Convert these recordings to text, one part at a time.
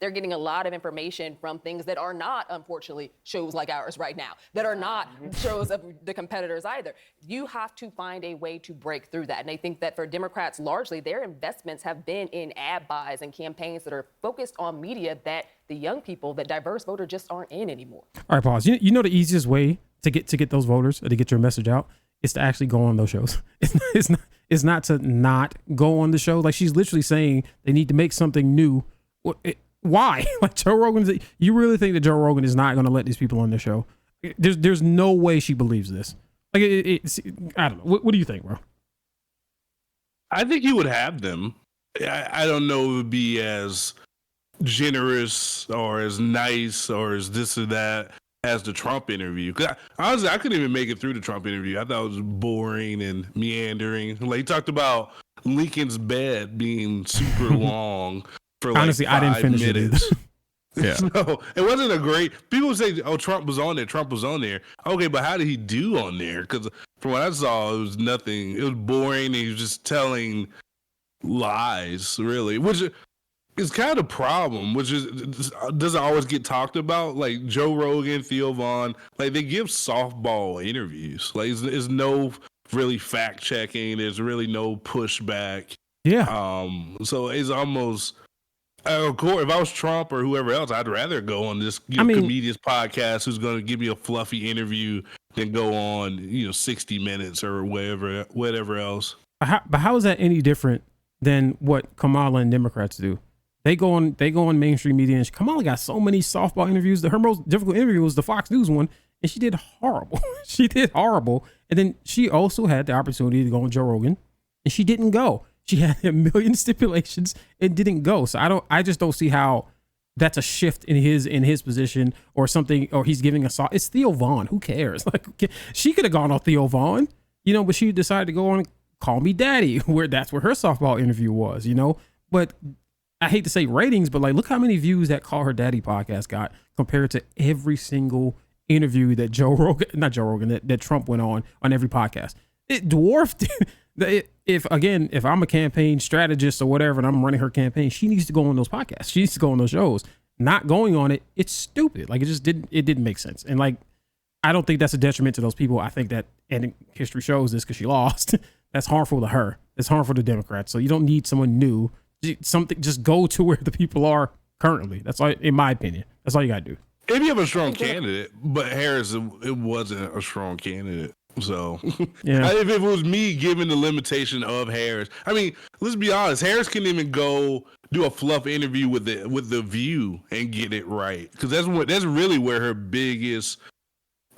They're getting a lot of information from things that are not, unfortunately, shows like ours right now, that are not shows of the competitors either. You have to find a way to break through that. And I think that for Democrats, largely, their investments have been in ad buys and campaigns that are focused on media that the young people, that diverse voter just aren't in anymore. All right, pause. You know the easiest way to get those voters or to get your message out is to actually go on those shows. It's not to not go on the show. Like, she's literally saying they need to make something new. Why? Like, Joe Rogan, you really think that Joe Rogan is not going to let these people on the show? There's no way she believes this. Like, I don't know. What do you think, bro? I think he would have them. I don't know if it would be as generous or as nice or as this or that as the Trump interview. Because honestly, I couldn't even make it through the Trump interview. I thought it was boring and meandering. Like, he talked about Lincoln's bed being super long. For honestly, like I didn't finish minutes. it either. Yeah. So it wasn't a great. People say, "Oh, Trump was on there. Trump was on there." Okay, but how did he do on there? Because from what I saw, it was nothing. It was boring. He was just telling lies, really, which is kind of a problem. Which doesn't always get talked about. Like Joe Rogan, Theo Vaughn, like they give softball interviews. Like there's no really fact checking. There's really no pushback. Yeah. So it's almost. Of course, if I was Trump or whoever else, I'd rather go on this comedian's podcast who's going to give me a fluffy interview than go on 60 Minutes or whatever else. But how is that any different than what Kamala and Democrats do? They go on mainstream media, and Kamala got so many softball interviews. Her most difficult interview was the Fox News one, and she did horrible. She did horrible. And then she also had the opportunity to go on Joe Rogan, and she didn't go. She had a million stipulations and didn't go. So I just don't see how that's a shift in his position or something, or he's giving us. It's Theo Vaughn. Who cares? Like, she could have gone on Theo Vaughn, but she decided to go on Call Me Daddy, that's where her softball interview was, But I hate to say ratings, but like, look how many views that Call Her Daddy podcast got compared to every single interview that that Trump went on every podcast. It dwarfed it. If I'm a campaign strategist or whatever, and I'm running her campaign, she needs to go on those podcasts. She needs to go on those shows. Not going on it, it's stupid. Like, it didn't make sense. And like, I don't think that's a detriment to those people. I think that, and history shows this because she lost, that's harmful to her. It's harmful to Democrats. So you don't need someone new. Just go to where the people are currently. That's all, in my opinion. That's all you gotta do. If you have a strong candidate, but Harris, it wasn't a strong candidate. So, yeah. If it was me given the limitation of Harris, I mean, let's be honest. Harris couldn't even go do a fluff interview with the View and get it right, because that's really where her biggest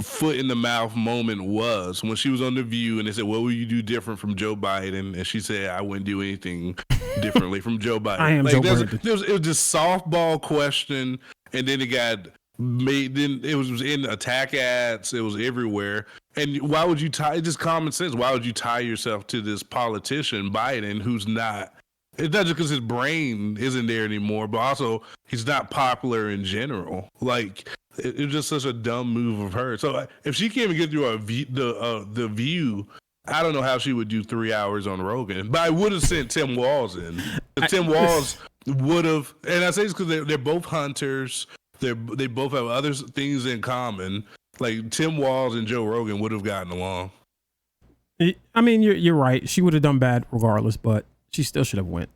foot in the mouth moment was, when she was on the View and they said, "What will you do different from Joe Biden?" And she said, "I wouldn't do anything differently from Joe Biden." I am Joe Biden. It was just softball question, and then it got made. Then it was in attack ads. It was everywhere. And why would you tie? It's just common sense. Why would you tie yourself to this politician, Biden, who's not? It's not just because his brain isn't there anymore, but also he's not popular in general. Like, it's just such a dumb move of her. So if she can't even get through the View, I don't know how she would do 3 hours on Rogan. But I would have sent Tim Walz in. Tim Walz would have, and I say this because they're both hunters. They both have other things in common. Like, Tim Walz and Joe Rogan would have gotten along. I mean, you're right. She would have done bad regardless, but she still should have went.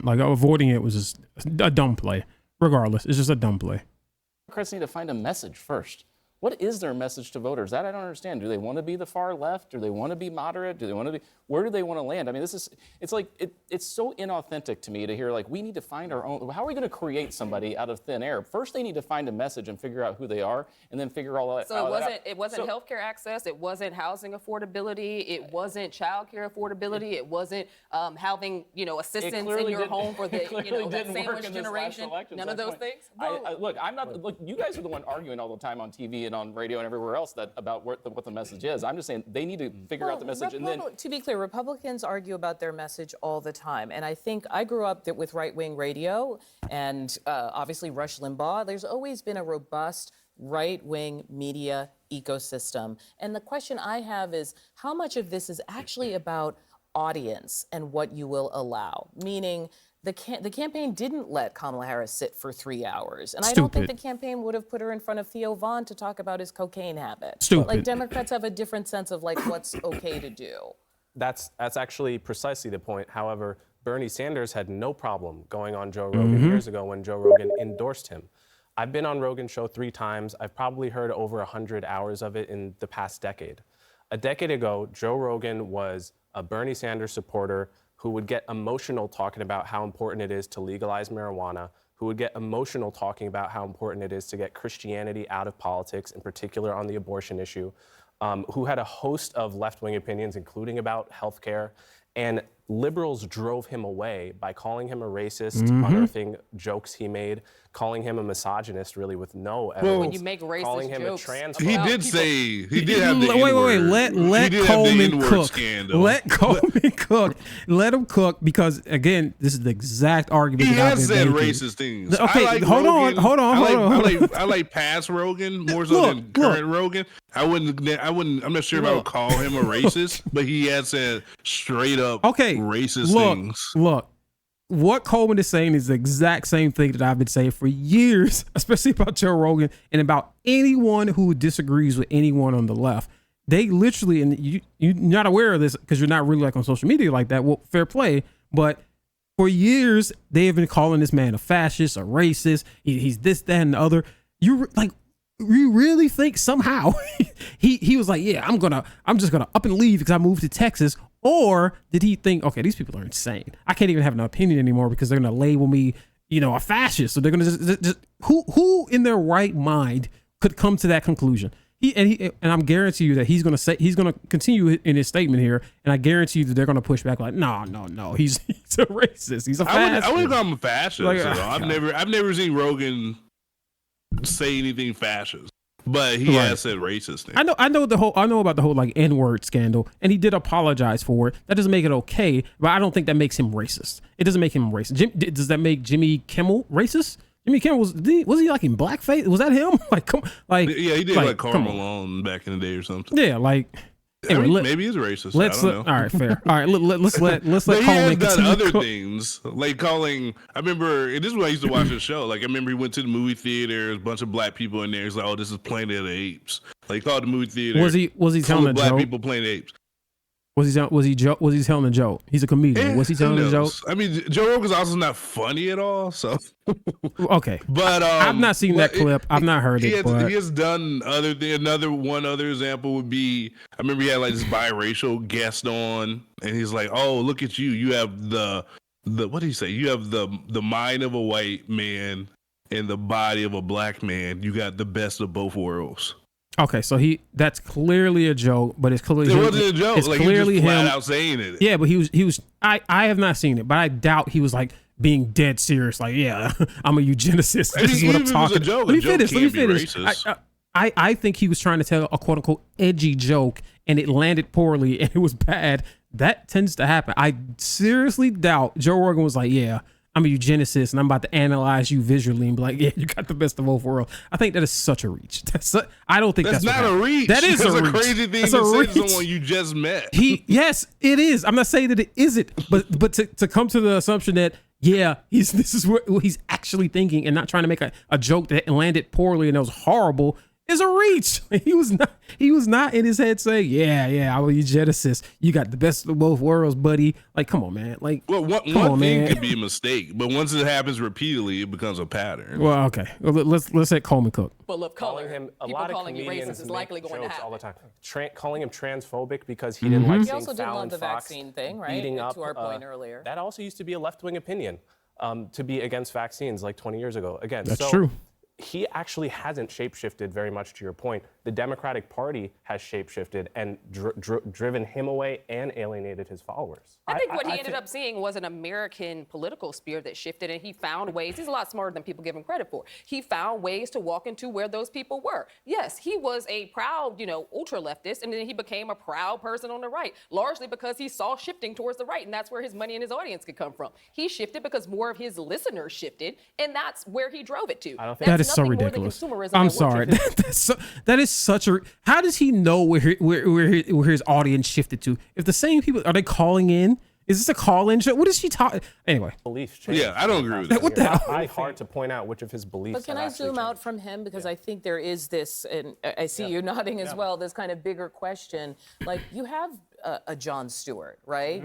Like, avoiding it was just a dumb play. Regardless, it's just a dumb play. Democrats need to find a message first. What is their message to voters? That I don't understand. Do they want to be the far left? Do they want to be moderate? Do they want to be, where do they want to land? I mean, it's so inauthentic to me to hear, like, we need to find our own. How are we going to create somebody out of thin air? First, they need to find a message and figure out who they are, and then figure all that out. So it wasn't healthcare access. It wasn't housing affordability. It wasn't childcare affordability. It wasn't having, assistance in your home for the, that sandwich generation. None of those things. Look, you guys are the one arguing all the time on TV and on radio and everywhere else about what the message is. I'm just saying they need to figure out the message. And then, to be clear, Republicans argue about their message all the time. And I think I grew up with right-wing radio and obviously Rush Limbaugh. There's always been a robust right-wing media ecosystem. And the question I have is, how much of this is actually about audience and what you will allow? Meaning, the campaign didn't let Kamala Harris sit for 3 hours. And I don't think the Stupid. campaign would have put her in front of Theo Vaughn to talk about his cocaine habit. Stupid. Like, Democrats have a different sense of like what's okay to do. That's actually precisely the point. However, Bernie Sanders had no problem going on Joe Rogan years ago when Joe Rogan endorsed him. I've been on Rogan's show 3 times. I've probably heard over 100 hours of it in the past decade. A decade ago, Joe Rogan was a Bernie Sanders supporter who would get emotional talking about how important it is to legalize marijuana, who would get emotional talking about how important it is to get Christianity out of politics, in particular on the abortion issue, who had a host of left-wing opinions, including about healthcare. And liberals drove him away by calling him a racist, unearthing jokes he made, calling him a misogynist, really with no evidence. When you make racist calling him jokes, a trans. He Well, did people- say he did have the wait. N-word. Let He did have the Coleman N-word cook. scandal. Let Coleman cook. Let him cook because again, this is the exact argument. He that I've has been said making. racist things. Okay, I like hold on. Rogan. I like past Rogan more so than Look. current Rogan. I wouldn't. I'm not sure if I would call him a racist, but he has said straight up racist things. Look, what Coleman is saying is the exact same thing that I've been saying for years, especially about Joe Rogan and about anyone who disagrees with anyone on the left. They literally, and you're not aware of this because you're not really like on social media like that. Well, fair play, but for years they have been calling this man a fascist, a racist. He's this, that, and the other. You really think somehow he was like, yeah, I'm just gonna up and leave because I moved to Texas? Or did he think, okay, these people are insane. I can't even have an opinion anymore because they're going to label me, a fascist. So they're going to just who in their right mind could come to that conclusion? And I'm guarantee you that he's going to continue in his statement here. And I guarantee you that they're going to push back like, no, he's a racist. He's a fascist. I wouldn't call him a fascist. Like, I've never seen Rogan say anything fascist. But he has said racist things. I know about the whole like N-word scandal, and he did apologize for it. That doesn't make it okay, but I don't think that makes him racist. It doesn't make him racist. Does that make Jimmy Kimmel racist? Jimmy Kimmel was he like in blackface? Was that him? Yeah, he did like Karl Malone back in the day or something. Yeah, like. Anyway, maybe he's racist. I don't know. All right, fair. All right, let's let But he Coleman has done continue. other things, like calling. I remember, and this is when I used to watch the show. Like I remember he went to the movie theater. There's a bunch of black people in there. He's like, "Oh, this is Planet of the Apes." Like he called the movie theater. Was he telling a black joke? people playing apes? Was he telling a joke? He's a comedian. Was he telling a joke? I mean, Joe Rogan's also not funny at all. So Okay, but I've not seen that clip. I've not heard it. He has done other thing. One other example would be, I remember he had like this biracial guest on, and he's like, "Oh, look at you! You have the what did he say? You have the mind of a white man and the body of a black man. You got the best of both worlds." Okay, so that's clearly a joke, but it's clearly It wasn't a joke. It's Like clearly he was just him flat out saying it. Yeah, but he was. I have not seen it, but I doubt he was like being dead serious. Like, yeah, I'm a eugenicist. This is what I'm talking. Let me finish. Racist. I think he was trying to tell a quote unquote edgy joke, and it landed poorly, and it was bad. That tends to happen. I seriously doubt Joe Rogan was like, yeah, I'm a eugenicist and I'm about to analyze you visually and be like, yeah, you got the best of both worlds. I think that is such a reach. I don't think that's not a reach. That is that's a reach. crazy thing That's to a say to reach. someone you just met. Yes, it is. I'm not saying that it isn't, but to come to the assumption that this is what he's actually thinking and not trying to make a joke that landed poorly and it was horrible is a reach. He was not in his head saying, yeah, I'm a eugenicist. You got the best of both worlds, buddy. Like, come on, man. Like, Well, one thing could be a mistake, but once it happens repeatedly, it becomes a pattern. Well, okay. Well, let's let Coleman cook. Full of color. Calling him a People lot of calling you comedians racist is make likely going to jokes all the happen. time. Calling him transphobic because he didn't like He seeing also didn't Fallon love the Fox vaccine thing, right? beating up, To our point earlier. That also used to be a left-wing opinion, to be against vaccines like 20 years ago. Again, That's true. He actually hasn't shapeshifted very much, to your point. The Democratic Party has shapeshifted and driven him away and alienated his followers. I think what he ended up seeing was an American political sphere that shifted, and he found ways. He's a lot smarter than people give him credit for. He found ways to walk into where those people were. Yes, he was a proud, ultra leftist, and then he became a proud person on the right, largely because he saw shifting towards the right, and that's where his money and his audience could come from. He shifted because more of his listeners shifted, and that's where he drove it to. I don't think That is so nothing more than ridiculous. consumerism I'm that sorry. works. That is such a. How does he know where his audience shifted to? If the same people are they calling in? Is this a call-in show? What is she talking? Anyway, Beliefs change. Yeah, I don't agree with that. what the hell? It's hard to point out which of his beliefs. But can have I actually zoom changed. out from him? Because I think there is this, and I see you nodding as well, this kind of bigger question. Like, you have a Jon Stewart, right?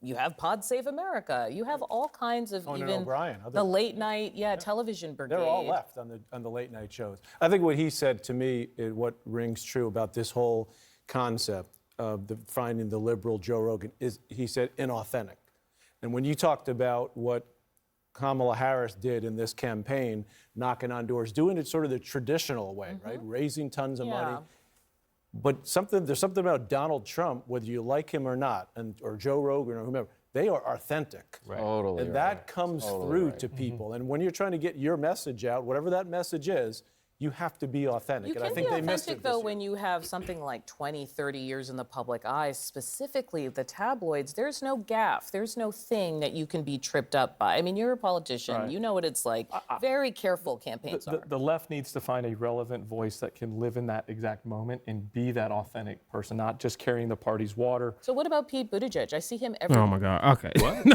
You have Pod Save America. You have all kinds of Conan even O'Brien, the late night, television brigade. They're all left on the late night shows. I think what he said to me, what rings true about this whole concept of finding the liberal Joe Rogan is, he said, inauthentic. And when you talked about what Kamala Harris did in this campaign, knocking on doors, doing it sort of the traditional way, right? Raising tons of money. But there's something about Donald Trump, whether you like him or not, or Joe Rogan or whomever, they are authentic. Right. Totally. And that comes through to people. And when you're trying to get your message out, whatever that message is, you have to be authentic. You And I can think be they missed authentic, it this though, year. when you have something like 20, 30 years in the public eye, specifically the tabloids. There's no gaffe. There's no thing that you can be tripped up by. I mean, you're a politician. Right. You know what it's like. Very careful campaigns are. The left needs to find a relevant voice that can live in that exact moment and be that authentic person, not just carrying the party's water. So what about Pete Buttigieg? I see him every. Oh my God. Okay. What?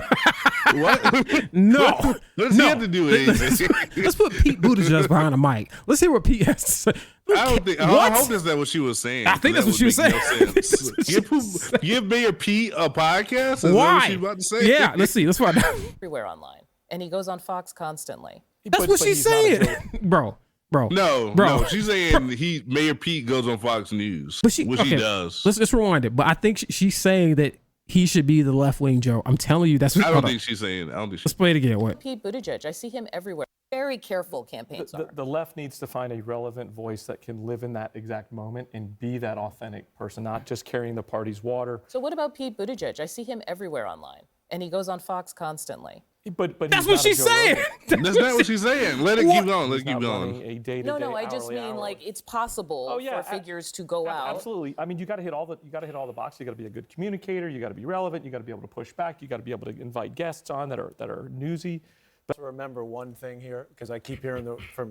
No. What does he have to do with anything? Let's put Pete Buttigieg behind the mic. Let's hear what Pete has to say. I don't think. I hope that's not what she was saying. I think that's what she was would saying. make no sense. give Mayor Pete a podcast. Is that Why? what she's about to say? Yeah. Let's see. Let's find out. everywhere online, and he goes on Fox constantly. That's what she's saying, bro. No. She's saying Mayor Pete goes on Fox News, But which he does. Let's rewind it. But I think she's saying that he should be the left wing Joe. I'm telling you, that's what. I don't think she's saying. I don't think. Let's play it again. What? Pete Buttigieg, I see him everywhere. Very careful campaigns are. The left needs to find a relevant voice that can live in that exact moment and be that authentic person, not just carrying the party's water. So what about Pete Buttigieg? I see him everywhere online, and he goes on Fox constantly. But That's what she's saying. That's not what she's saying. Let it keep going. Let it keep going. A day-to-day, No, I just hourly, mean hourly. like it's possible Oh, yeah, for figures to go out. Absolutely. I mean, you got to hit all the boxes. You got to be a good communicator. You got to be relevant. You got to be able to push back. You got to be able to invite guests on that are newsy. But remember one thing here, because I keep hearing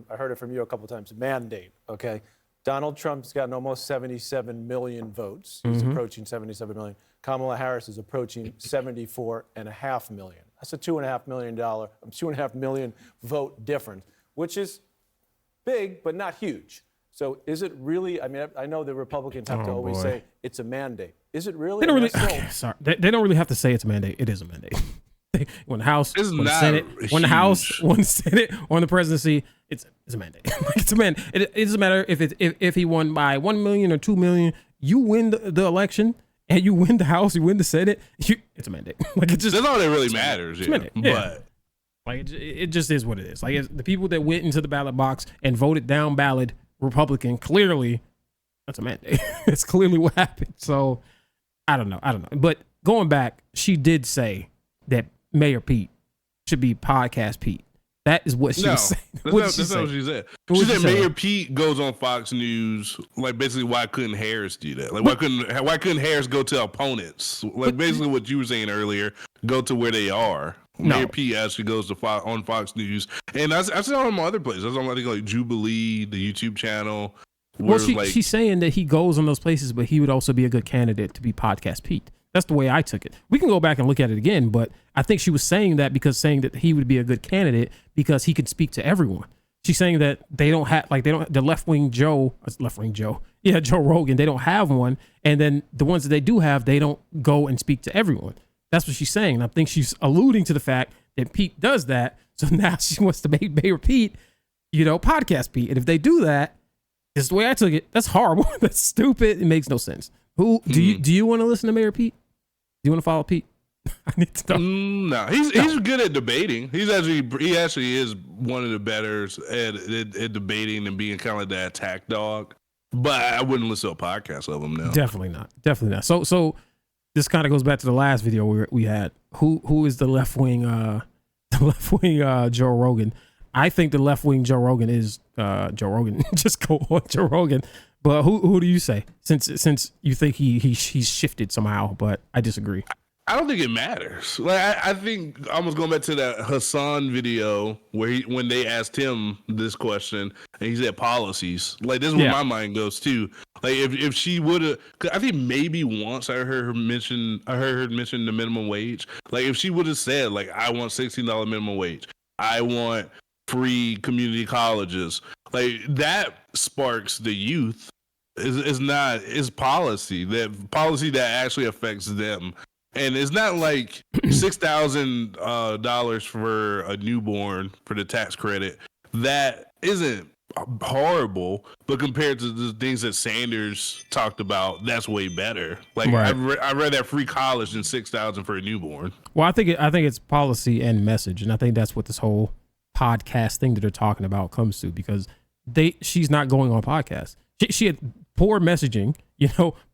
I heard it from you a couple times. Mandate. Okay, Donald Trump's gotten almost 77 million votes. He's approaching 77 million. Kamala Harris is approaching 74.5 million. That's a $2.5 million vote difference, which is big but not huge. So is it really? I mean, I know the Republicans have to always say it's a mandate. Is it really? They don't really. That's Okay, sorry. They don't really have to say it's a mandate. It is a mandate. When the House, It's when the not Senate, when the huge. House, when the Senate, on the presidency, it's a mandate. It's a mandate. It doesn't matter if he won by 1 million or 2 million. You win the election and you win the House, you win the Senate. It's a mandate. Like it just. That's all that really matters. a Yeah. minute, yeah. But Like it just is what it is. Like the people that went into the ballot box and voted down ballot Republican, clearly that's a mandate. It's clearly what happened. So I don't know. But going back, she did say that Mayor Pete should be podcast Pete. That is what she was saying. That's not what she said. She said Mayor Pete goes on Fox News. Like basically, why couldn't Harris do that? Like why couldn't Harris go to opponents? Like basically what you were saying earlier, go to where they are. No. Mayor Pete actually goes to on Fox News, and I saw him other places. I saw like Jubilee, the YouTube channel. Well, she's saying that he goes on those places, but he would also be a good candidate to be podcast Pete. That's the way I took it. We can go back and look at it again, but I think she was saying that he would be a good candidate because he could speak to everyone. She's saying that the left-wing Joe, Joe Rogan, they don't have one. And then the ones that they do have, they don't go and speak to everyone. That's what she's saying. And I think she's alluding to the fact that Pete does that. So now she wants to make Mayor Pete, podcast Pete. And if they do that, this is the way I took it. That's horrible. That's stupid. It makes no sense. Who do you want to listen to Mayor Pete? Do you want to follow Pete? I need to know. No, he's good at debating. He actually is one of the better at debating and being kind of like that attack dog. But I wouldn't listen to a podcast of him now. Definitely not. So this kind of goes back to the last video we had. Who is the left wing Joe Rogan? I think the left wing Joe Rogan is Joe Rogan. Just go on Joe Rogan. But who do you say? Since you think he's shifted somehow, but I disagree. I don't think it matters. Like I think almost going back to that Hassan video where when they asked him this question, and he said policies. Like this is where Yeah. my mind goes too. Like if she would have, I think maybe once I heard her mention the minimum wage. Like if she would have said like I want $16 minimum wage, I want free community colleges, like that sparks the youth. Is policy that actually affects them. And it's not like $6,000 for a newborn for the tax credit. That isn't horrible, but compared to the things that Sanders talked about, that's way better. Like Right. I read that free college than $6,000 for a newborn. Well, I think it's policy and message, and I think that's what this whole podcast thing that they're talking about comes to, because she's not going on podcasts. She had poor messaging,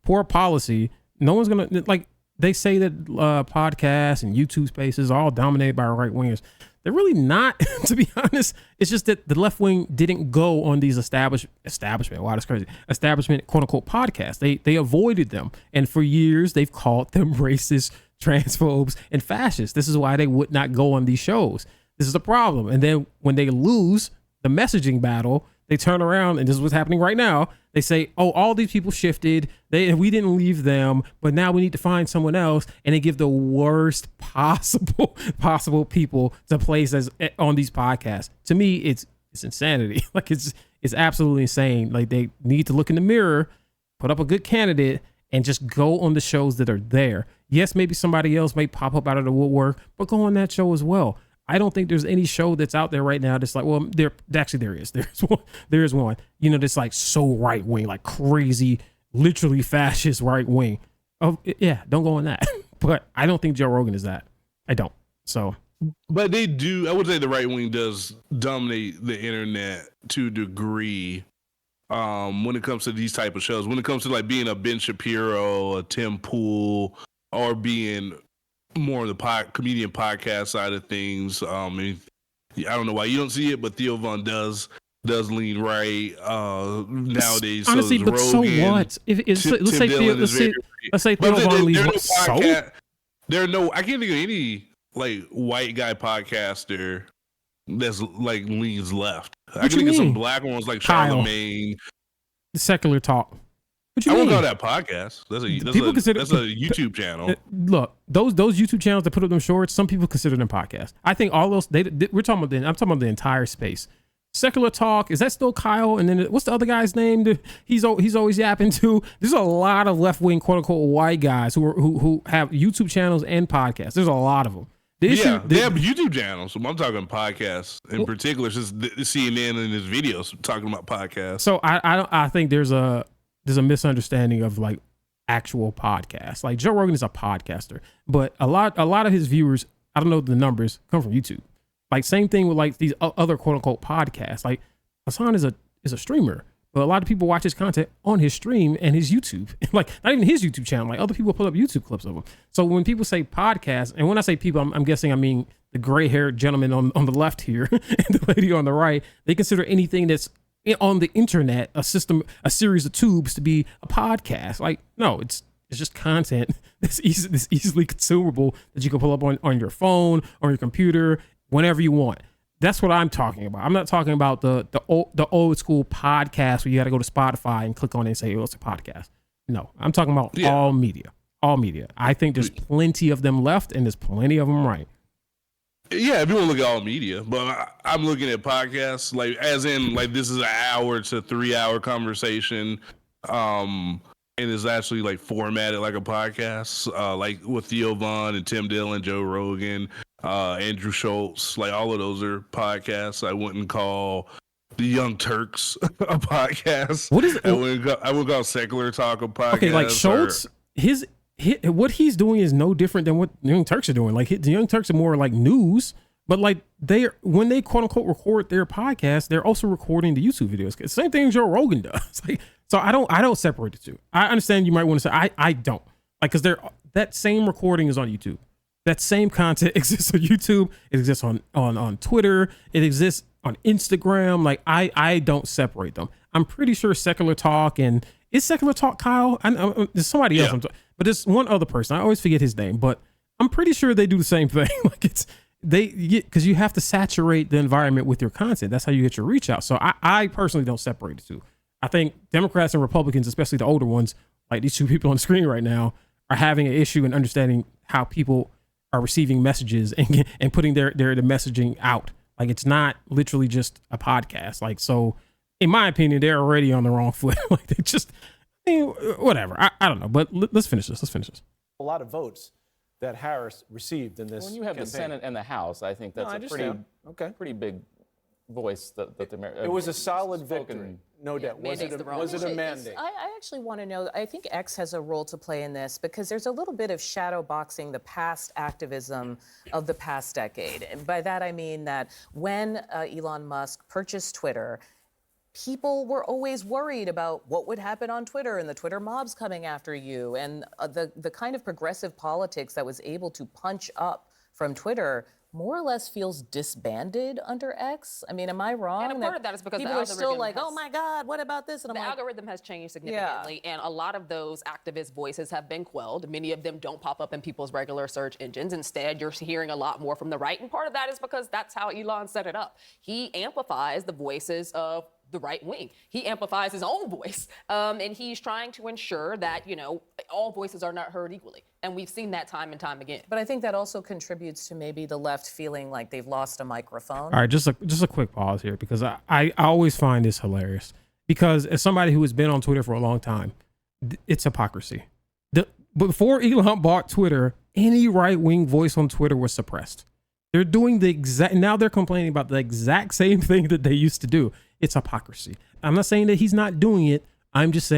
poor policy. No one's gonna like. They say that podcasts and YouTube spaces are all dominated by right wingers. They're really not, to be honest. It's just that the left wing didn't go on these establishment. Wow, that's crazy. Establishment, quote unquote, podcasts. They avoided them, and for years they've called them racist, transphobes, and fascists. This is why they would not go on these shows. This is the problem. And then when they lose the messaging battle, they turn around, and this is what's happening right now. They say, "Oh, all these people shifted. We didn't leave them, but now we need to find someone else." And they give the worst possible people to place as on these podcasts. To me, it's insanity. Like it's absolutely insane. Like they need to look in the mirror, put up a good candidate, and just go on the shows that are there. Yes, maybe somebody else may pop up out of the woodwork, but go on that show as well. I don't think there's any show that's out there right now that's like, well, there is. There's one, that's like so right wing, like crazy, literally fascist right wing. Oh yeah, don't go on that. But I don't think Joe Rogan is that. I don't. So, but they do. I would say the right wing does dominate the internet to a degree. When it comes to these type of shows, when it comes to like being a Ben Shapiro, a Tim Pool, or being more of the comedian podcast side of things. I don't know why you don't see it, but Theo Von does lean right nowadays. Honestly, so but Rogan, so what? Let's say Theo Von leans so. There are no. I can't think of any like white guy podcaster that's like leans left. I can think of some black ones like Charlemagne. Secular Talk. I won't call that podcast. That's a YouTube channel. Look, those YouTube channels that put up them shorts, some people consider them podcasts. I think all those I'm talking about the entire space. Secular Talk, is that still Kyle? And then what's the other guy's name? He's always yapping too. There's a lot of left wing, quote unquote, white guys who have YouTube channels and podcasts. There's a lot of them. They have YouTube channels. So I'm talking podcasts in particular. Since the CNN and his videos talking about podcasts. So I think there's a misunderstanding of like actual podcasts. Like Joe Rogan is a podcaster, but a lot of his viewers, I don't know the numbers, come from YouTube. Like same thing with like these other quote unquote podcasts. Like Hassan is a streamer, but a lot of people watch his content on his stream and his YouTube. Like not even his YouTube channel. Like other people put up YouTube clips of him. So when people say podcast, and when I say people, I'm guessing I mean the gray haired gentleman on the left here and the lady on the right. They consider anything that's on the internet, a series of tubes, to be a podcast. Like, no, it's just content that's easily consumable that you can pull up on your phone or your computer whenever you want. That's what I'm talking about. I'm not talking about the old school podcast where you got to go to Spotify and click on it and say, oh, it's a podcast. No, I'm talking about all media. I think there's plenty of them left and there's plenty of them right. Yeah, if you want to look at all media, but I'm looking at podcasts like as in like this is an hour to 3 hour conversation, and it's actually like formatted like a podcast, like with Theo Von and Tim Dillon, Joe Rogan, Andrew Schultz, like all of those are podcasts. I wouldn't call the Young Turks a podcast. What is it? I would call Secular Talk a podcast. Okay, like Schultz, what he's doing is no different than what the Young Turks are doing. Like the Young Turks are more like news, but like when they quote unquote record their podcast, they're also recording the YouTube videos. It's the same thing Joe Rogan does. Like, so I don't separate the two. I understand you might want to say I don't like because that same recording is on YouTube. That same content exists on YouTube. It exists on Twitter. It exists on Instagram. Like I don't separate them. I'm pretty sure Secular Talk and is Secular Talk Kyle? There's somebody else. But there's one other person. I always forget his name, but I'm pretty sure they do the same thing. Like because you have to saturate the environment with your content. That's how you get your reach out. So I personally don't separate the two. I think Democrats and Republicans, especially the older ones, like these two people on the screen right now, are having an issue in understanding how people are receiving messages and putting their messaging out. Like, it's not literally just a podcast. Like, so in my opinion, they're already on the wrong foot. Like, they just, whatever. I don't know. But let's finish this. A lot of votes that Harris received in this When you have the campaign. Senate and the House, I think that's I a pretty, understand. pretty big voice that the American. It was a solid victory, no doubt. Was mandate's it the wrong was it a word. mandate? I actually want to know, I think X has a role to play in this because there's a little bit of shadow boxing the past activism of the past decade. And by that I mean that when Elon Musk purchased Twitter, people were always worried about what would happen on Twitter and the Twitter mobs coming after you. And the kind of progressive politics that was able to punch up from Twitter more or less feels disbanded under X. I mean, am I wrong? And a part of that is because the people are still algorithm like, has- oh my God, what about this? And The I'm like, algorithm has changed significantly, and a lot of those activist voices have been quelled. Many of them don't pop up in people's regular search engines. Instead, you're hearing a lot more from the right, and part of that is because that's how Elon set it up. He amplifies the voices of the right wing. He amplifies his own voice, and he's trying to ensure that, all voices are not heard equally. And we've seen that time and time again. But I think that also contributes to maybe the left feeling like they've lost a microphone. All right, just a quick pause here because I always find this hilarious because as somebody who has been on Twitter for a long time, it's hypocrisy. Before Elon bought Twitter, any right-wing voice on Twitter was suppressed. They're doing now they're complaining about the exact same thing that they used to do. It's hypocrisy. I'm not saying that he's not doing it. I'm just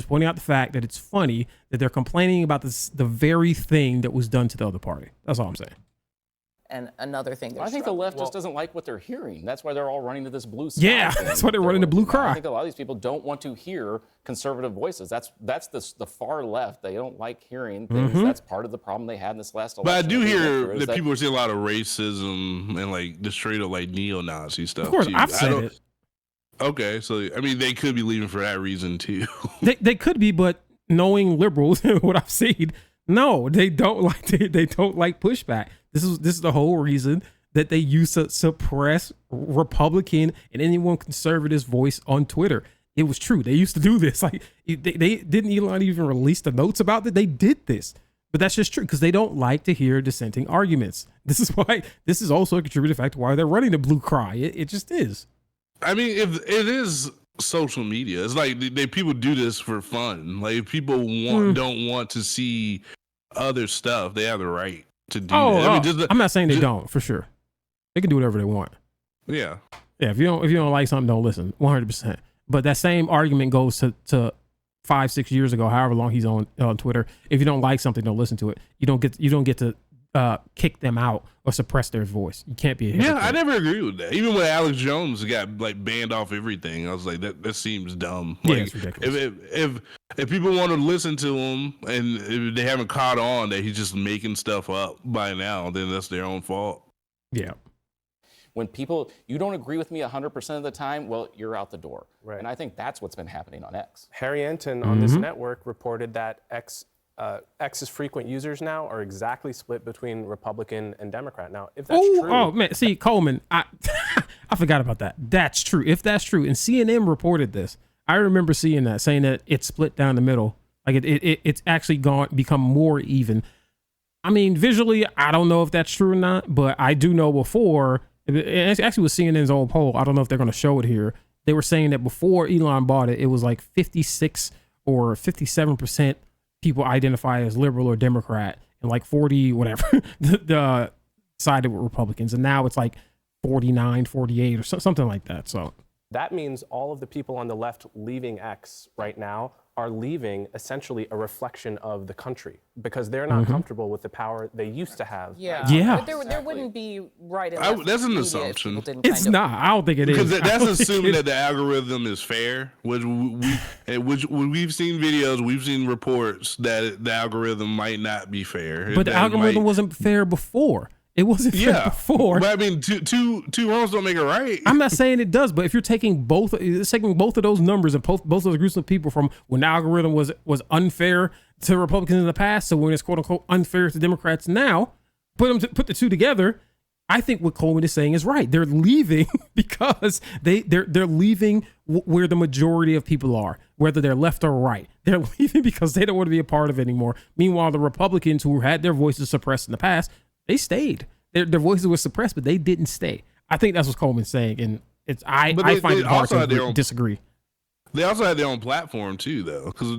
pointing out the fact that it's funny that they're complaining about the very thing that was done to the other party. That's all I'm saying. And another thing, I think the left just doesn't like what they're hearing. That's why they're all running to this blue sky. Yeah, thing. that's why they're running to Blue Cry. I think a lot of these people don't want to hear conservative voices. That's the far left. They don't like hearing things. That's part of the problem they had in this last election. But I do that we went hear through, is that people are seeing a lot of racism and like the straight up like neo-Nazi stuff. Of course, too. I've said it. Okay, so I mean, they could be leaving for that reason too. They could be, but knowing liberals and what I've seen, no, they don't like pushback. This is the whole reason that they used to suppress Republican and anyone conservative's voice on Twitter. It was true. They used to do this. Like they didn't Elon even release the notes about it. They did this, but that's just true because they don't like to hear dissenting arguments. This is also a contributing factor why they're running the Blue Cry. It just is. I mean, if it is social media, it's like people do this for fun. Like if people don't want to see other stuff, they have the right to do that. I mean, I'm not saying they don't, for sure. They can do whatever they want. Yeah. Yeah, if you don't like something, don't listen. 100%. But that same argument goes to 5-6 years ago, however long he's on Twitter. If you don't like something, don't listen to it. You don't get to kick them out or suppress their voice. You can't be a hypocrite. Yeah, I never agree with that. Even when Alex Jones got like banned off everything, I was like, that seems dumb. Yeah, Like, it's ridiculous. If people want to listen to him and if they haven't caught on that he's just making stuff up by now, then that's their own fault. Yeah. when you don't agree with me 100% of the time, well, you're out the door. Right. And I think that's what's been happening on X. Harry Enton on this network reported that X's frequent users now are exactly split between Republican and Democrat. Now, if that's true, oh man, see Coleman, I forgot about that. That's true. If that's true, and CNN reported this, I remember seeing that, saying that it's split down the middle. Like it's actually become more even. I mean, visually, I don't know if that's true or not, but I do know before. It actually was CNN's own poll. I don't know if they're going to show it here. They were saying that before Elon bought it, it was like 56 or 57% people identify as liberal or Democrat, and like 40 whatever the sided with Republicans, and now it's like 49, 48 or something like that. So that means all of the people on the left leaving X right now are leaving essentially a reflection of the country because they're not comfortable with the power they used to have. Yeah. Yeah. But there wouldn't be right and left that's an media if assumption. people didn't it's kind of- not. I don't think it is. Because I that's don't think assuming it- that the algorithm is fair, which we've seen videos, we've seen reports that the algorithm might not be fair. But the algorithm wasn't fair before. It wasn't fair before. But I mean, two wrongs don't make it right. I'm not saying it does, but if you're taking both of those numbers and both those groups of people from when the algorithm was unfair to Republicans in the past, so when it's quote unquote unfair to Democrats now, put the two together, I think what Coleman is saying is right. They're leaving because they're leaving where the majority of people are, whether they're left or right. They're leaving because they don't want to be a part of it anymore. Meanwhile, the Republicans who had their voices suppressed in the past, they stayed. Their voices were suppressed, but they didn't stay. I think that's what Coleman's saying, and I find it hard to disagree. They also had their own platform too, though, because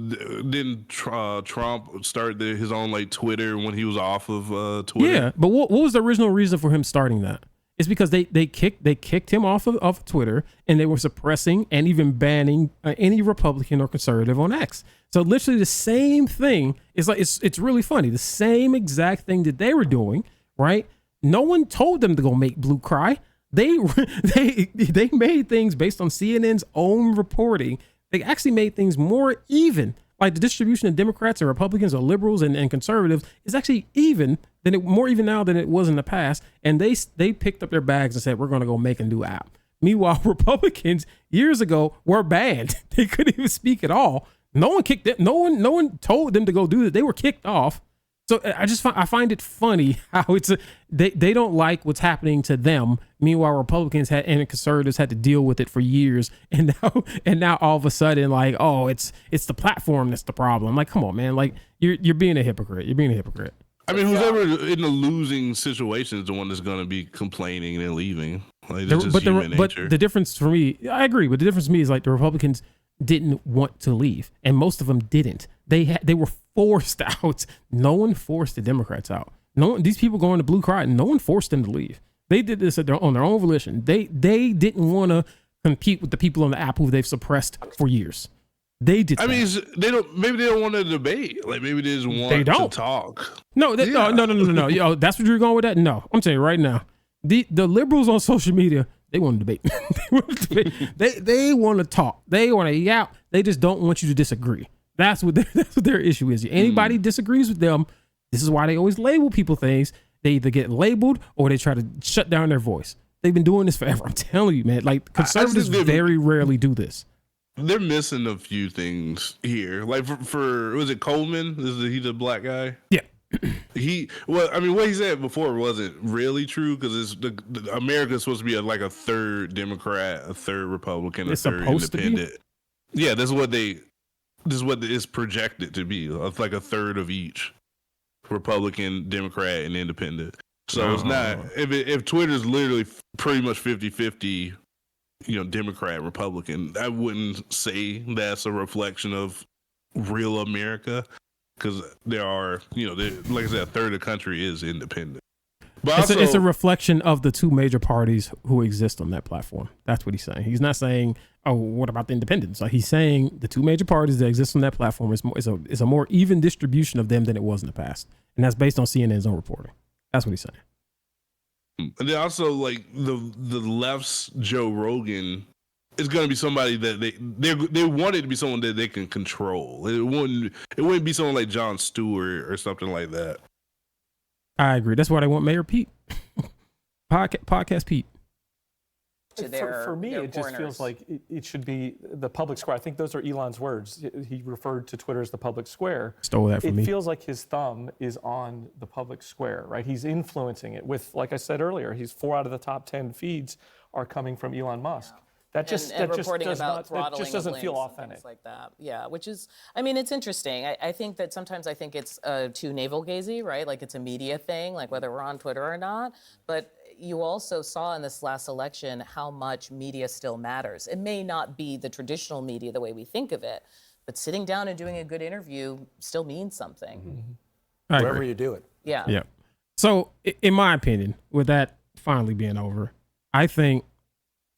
didn't Trump start his own like Twitter when he was off of Twitter? Yeah, but what was the original reason for him starting that? It's because they kicked him off of Twitter, and they were suppressing and even banning any Republican or conservative on X. So literally the same thing. It's like it's really funny. The same exact thing that they were doing, right? No one told them to go make Blue cry. They made things based on CNN's own reporting. They actually made things more even. Like the distribution of Democrats and Republicans or liberals and conservatives is actually more even now than it was in the past. And they picked up their bags and said, we're going to go make a new app. Meanwhile, Republicans years ago were banned. They couldn't even speak at all. No one kicked them. No one told them to go do that. They were kicked off. So I find it funny how they don't like what's happening to them. Meanwhile, Republicans and conservatives had to deal with it for years, and now all of a sudden, like, oh, it's the platform that's the problem. Like, come on, man, like you're being a hypocrite. You're being a hypocrite. I mean, who's ever in a losing situation is the one that's going to be complaining and leaving. Like, that's just human nature. But the difference for me, I agree, but the difference for me is like the Republicans didn't want to leave, and most of them didn't. They were forced out. No one forced the Democrats out. These people going to Blue cry, and no one forced them to leave. They did this on their own volition. They didn't want to compete with the people on the app who they've suppressed for years. They did. I mean, maybe they don't want to debate. Like maybe they just want to talk. No. Yo, that's what you're going with that? No, I'm telling you right now. The liberals on social media, they want to debate. They want to talk. They want to yap. They just don't want you to disagree. That's what their issue is. Anybody disagrees with them, this is why they always label people things. They either get labeled or they try to shut down their voice. They've been doing this forever. I'm telling you, man. Like conservatives very rarely do this. They're missing a few things here. Like for was it Coleman? He the black guy? Yeah. What he said before wasn't really true because America's supposed to be like a third Democrat, a third Republican, a third independent. Yeah, this is what it's projected to be. It's like a third of each, Republican, Democrat, and independent. So it's not, if Twitter's literally pretty much 50-50, Democrat, Republican, I wouldn't say that's a reflection of real America because there are, like I said, a third of the country is independent. But it's a reflection of the two major parties who exist on that platform. That's what he's saying. He's not saying, oh, what about the independents? Like he's saying the two major parties that exist on that platform is a more even distribution of them than it was in the past. And that's based on CNN's own reporting. That's what he's saying. And then also like the left's Joe Rogan is going to be somebody that they want it to be someone that they can control. It wouldn't be someone like Jon Stewart or something like that. I agree. That's why they want Mayor Pete. Podcast Pete. For me, it just feels like it should be the public square. I think those are Elon's words. He referred to Twitter as the public square. Stole that from me. It feels like his thumb is on the public square, right? He's influencing it with, like I said earlier, 4 out of the top 10 feeds are coming from Elon Musk. That just doesn't feel authentic. Like that. Yeah, which is, I mean, it's interesting. I think that sometimes it's too navel-gazy, right? Like it's a media thing, like whether we're on Twitter or not. But you also saw in this last election how much media still matters. It may not be the traditional media the way we think of it, but sitting down and doing a good interview still means something. Mm-hmm. Wherever you do it. Yeah. Yeah. So, in my opinion, with that finally being over, I think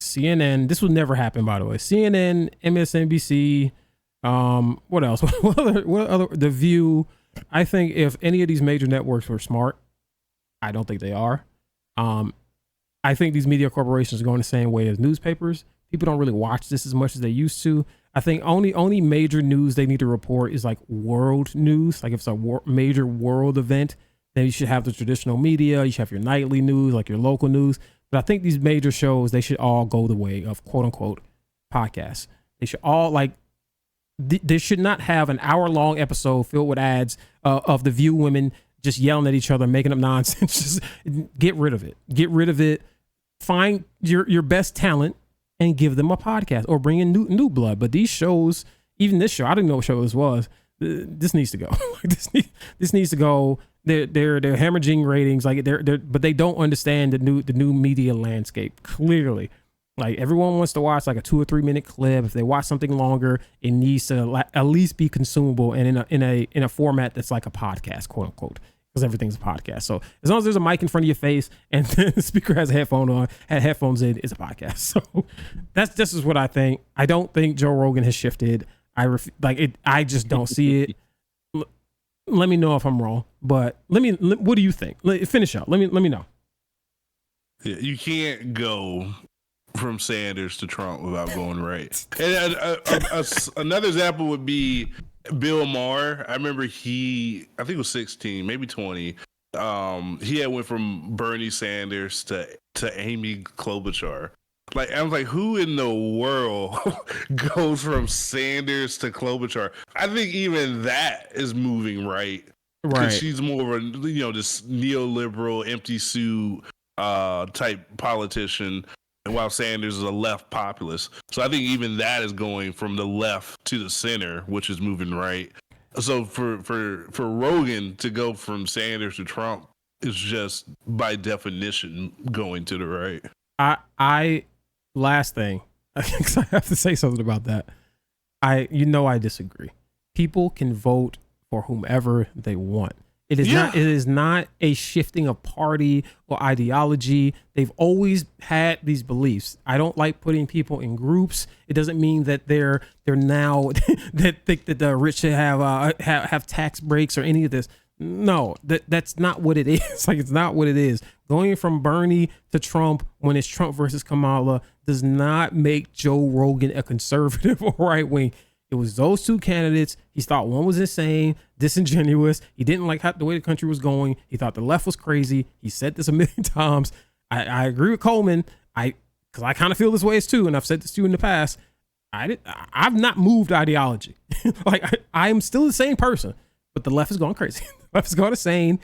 CNN, this would never happen, by the way. CNN, MSNBC, what else? What other? The View. I think if any of these major networks were smart, I don't think they are. I think these media corporations are going the same way as newspapers. People don't really watch this as much as they used to. I think only major news they need to report is like world news. Like if it's a major world event, then you should have the traditional media. You should have your nightly news, like your local news. But I think these major shows, they should all go the way of quote unquote podcasts. They should all they should not have an hour-long episode filled with ads of the View women just yelling at each other, making up nonsense. Just get rid of it. Get rid of it. Find your best talent and give them a podcast or bring in new blood. But these shows, even this show, I didn't know what show this was. This needs to go. This needs to go. They're hemorrhaging ratings. Like but they don't understand the new media landscape clearly. Like everyone wants to watch like a 2 or 3 minute clip. If they watch something longer, it needs to at least be consumable and in a format that's like a podcast, quote unquote, because everything's a podcast. So as long as there's a mic in front of your face and the speaker has a headphones in, it's a podcast. So this is what I think. I don't think Joe Rogan has shifted. I just don't see it. Let me know if I'm wrong, but what do you think? Finish up. Let me know. Yeah, you can't go from Sanders to Trump without going right. And another example would be Bill Maher. I remember I think he was 16, maybe 20. He had went from Bernie Sanders to Amy Klobuchar. Like, I was like, who in the world goes from Sanders to Klobuchar? I think even that is moving right. Because she's more of a, this neoliberal, empty suit type politician, and while Sanders is a left populist. So I think even that is going from the left to the center, which is moving right. So for Rogan to go from Sanders to Trump is just by definition going to the right. Last thing, because I have to say something about that. I disagree. People can vote for whomever they want. It is not a shifting of party or ideology. They've always had these beliefs. I don't like putting people in groups. It doesn't mean that they're now that think that the rich should have tax breaks or any of this. No, that's not what it is. Like, it's not what it is. Going from Bernie to Trump when it's Trump versus Kamala does not make Joe Rogan a conservative or right wing. It was those two candidates. He thought one was insane, disingenuous. He didn't like the way the country was going. He thought the left was crazy. He said this a million times. I agree with Coleman. Because I kind of feel this way too, and I've said this to you in the past. I've not moved ideology. Like I am still the same person, but the left is going crazy. The left is going insane.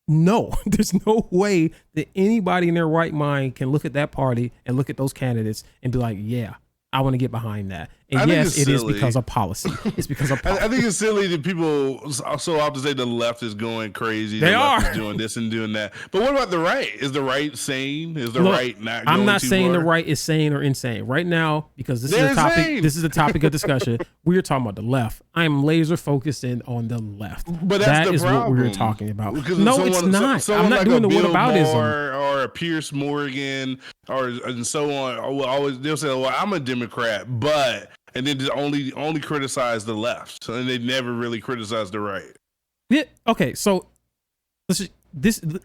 No, there's no way that anybody in their right mind can look at that party and look at those candidates and be like, yeah, I want to get behind that. And yes, it is because of policy. It's because of policy. I think it's silly that people so often say the left is going crazy. They are left is doing this and doing that. But what about the right? Is the right sane? Is the right not going I'm not too saying far? the right is sane or insane. Right now, because this is a topic. Insane. This is a topic of discussion. We are talking about the left. I am laser focused in on the left. But that's that is problem. what we're talking about. Because no, it's not. I'm not like doing the Bill whataboutism. Or a Pierce Morgan and so on. They'll say, "Well, I'm a Democrat," and then just only criticize the left, and they never really criticize the right. Yeah. Okay. So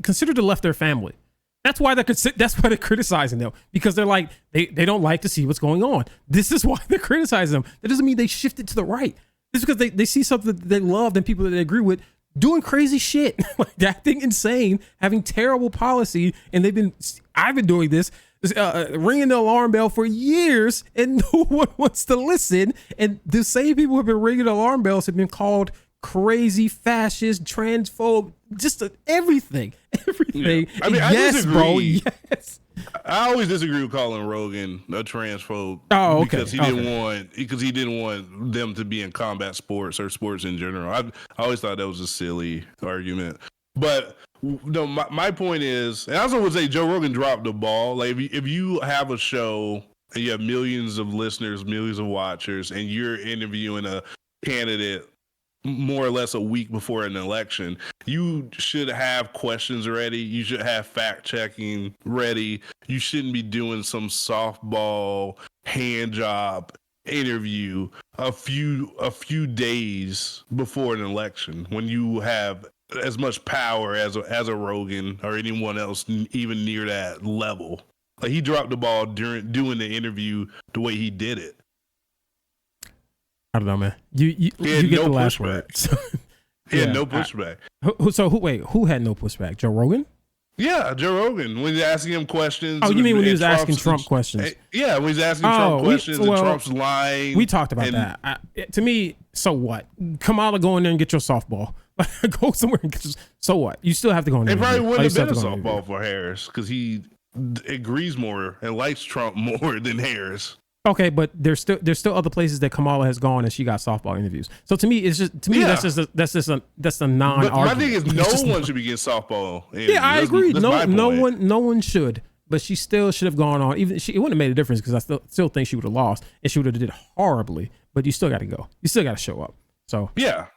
consider the left their family. That's why they're criticizing them, because they're like they don't like to see what's going on. This is why they're criticizing them. That doesn't mean they shifted to the right. It's because they see something that they love and people that they agree with doing crazy shit, like acting insane, having terrible policy, and I've been doing this. Ringing the alarm bell for years, and no one wants to listen. And the same people who have been ringing the alarm bells have been called crazy, fascist, transphobe, just everything. Yeah. I mean, yes, disagree. bro. Yes. I always disagree with calling Rogan a transphobe. Oh, okay. Because he didn't want them to be in combat sports or sports in general. I always thought that was a silly argument. But no, my point is, and I also would say Joe Rogan dropped the ball. Like if you have a show and you have millions of listeners, millions of watchers, and you're interviewing a candidate more or less a week before an election, you should have questions ready. You should have fact checking ready. You shouldn't be doing some softball hand job interview a few days before an election when you have as much power as a Rogan or anyone else even near that level. Like, he dropped the ball during doing the interview the way he did it. I don't know, man. You get no the last pushback. word. So, He had no pushback. Who had no pushback? Joe Rogan? Yeah, Joe Rogan, when he's asking him questions. Oh, you mean when he was Trump's, asking Trump questions? Yeah, when he's asking Trump questions and Trump's lying. We talked about that. To me, so what? Kamala, go in there and get your softball. Go somewhere and just, so what? You still have to go on. It probably wouldn't have been a go on softball for Harris because he agrees more and likes Trump more than Harris. Okay, but there's still other places that Kamala has gone and she got softball interviews. So to me, it's just that's a non-argument. But my thing is, no one should be getting softball interviews. Yeah, I agree. That's No one should. But she still should have gone on. It wouldn't have made a difference because I still think she would have lost and she would have did horribly. But you still got to go. You still got to show up. So yeah,